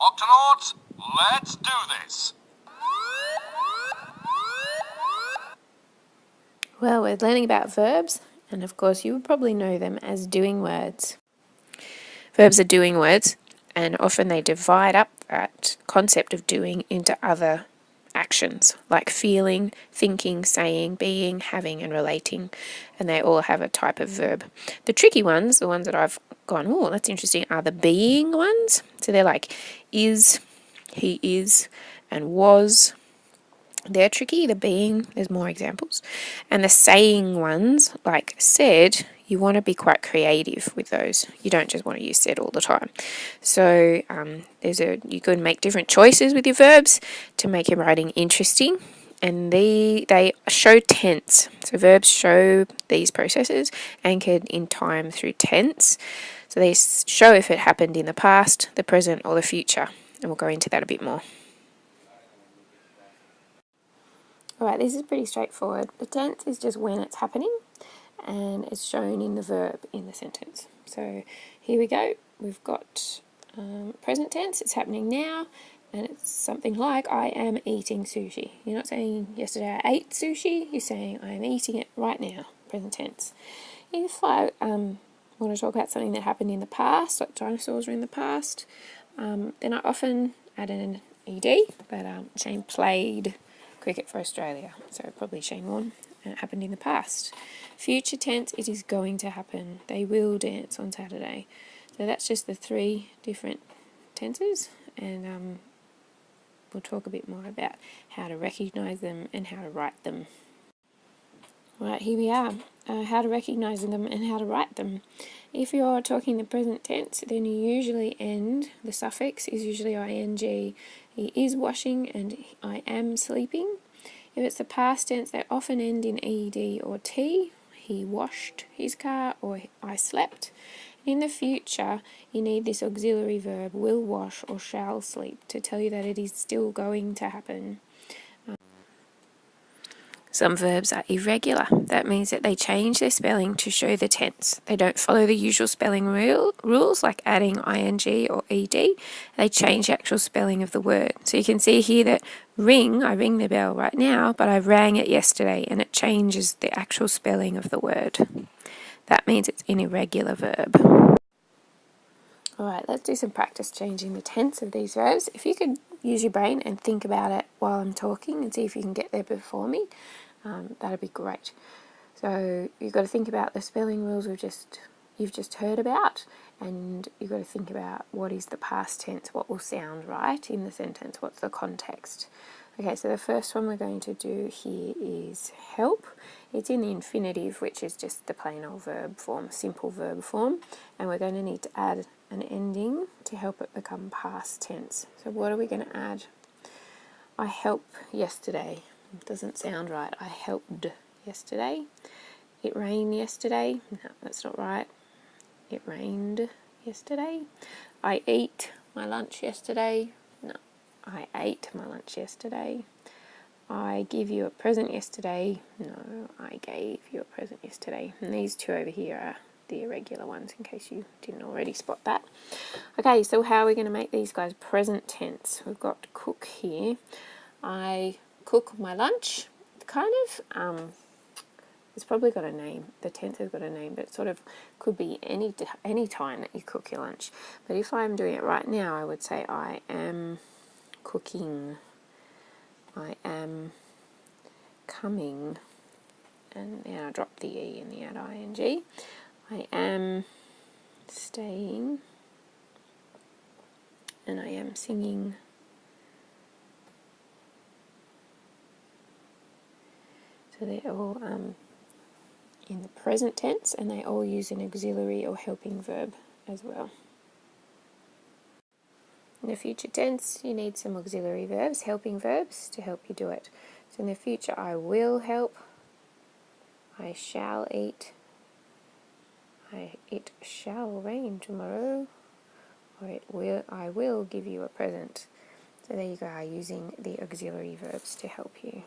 Octonauts, let's do this. Well, we're learning about verbs, and of course you would probably know them as doing words. Verbs are doing words, and often they divide up that concept of doing into other actions, like feeling, thinking, saying, being, having, and relating, and they all have a type of verb. The tricky ones, the ones that I've gone, oh, that's interesting, are the being ones. So they're like is, he is, and was. They're tricky. The being, there's more examples. And the saying ones, like said, you want to be quite creative with those. You don't just want to use said all the time. So you can make different choices with your verbs to make your writing interesting. And they show tense. So verbs show these processes anchored in time through tense. So they show if it happened in the past, the present, or the future. And we'll go into that a bit more. Alright, this is pretty straightforward. The tense is just when it's happening, and it's shown in the verb in the sentence. So here we go. We've got present tense, it's happening now, and it's something like I am eating sushi. You're not saying yesterday I ate sushi, you're saying I am eating it right now, present tense. If I want to talk about something that happened in the past, like dinosaurs were in the past, then I often add an ed, but Shane played cricket for Australia, so probably Shane won, and it happened in the past. Future tense, it is going to happen. They will dance on Saturday. So that's just the 3 different tenses, and we'll talk a bit more about how to recognise them and how to write them. Right, here we are. How to recognise them and how to write them. If you're talking the present tense, then you usually end, the suffix is usually ing. He is washing and I am sleeping. If it's the past tense, they often end in ed or t. He washed his car or I slept. In the future, you need this auxiliary verb, will wash or shall sleep, to tell you that it is still going to happen. Some verbs are irregular. That means that they change their spelling to show the tense. They don't follow the usual spelling rules like adding ing or ed. They change the actual spelling of the word. So you can see here that ring, I ring the bell right now, but I rang it yesterday, and it changes the actual spelling of the word. That means it's an irregular verb. Alright, let's do some practice changing the tense of these verbs. If you could use your brain and think about it while I'm talking and see if you can get there before me, that'd be great. So you've got to think about the spelling rules you've just heard about, and you've got to think about what is the past tense, what will sound right in the sentence, what's the context. Okay, so the first one we're going to do here is help. It's in the infinitive, which is just the plain old verb form, simple verb form, and we're going to need to add an ending to help it become past tense. So what are we going to add? I helped yesterday. It doesn't sound right. I helped yesterday. It rained yesterday. No, that's not right. It rained yesterday. I ate my lunch yesterday. No, I ate my lunch yesterday. I give you a present yesterday. No, I gave you a present yesterday. And these 2 over here are the irregular ones, in case you didn't already spot that. Okay, so how are we going to make these guys present tense? We've got cook here. I cook my lunch. Kind of, it's probably got a name. The tense has got a name, but it sort of could be any time that you cook your lunch. But if I'm doing it right now, I would say I am cooking. I am coming. And now I drop the E and the add ing. I am staying. And I am singing. So they're all in the present tense, and they all use an auxiliary or helping verb as well. In the future tense, you need some auxiliary verbs, helping verbs, to help you do it. So in the future, I will help, I shall eat, it shall rain tomorrow, or I will give you a present. So there you go, using the auxiliary verbs to help you.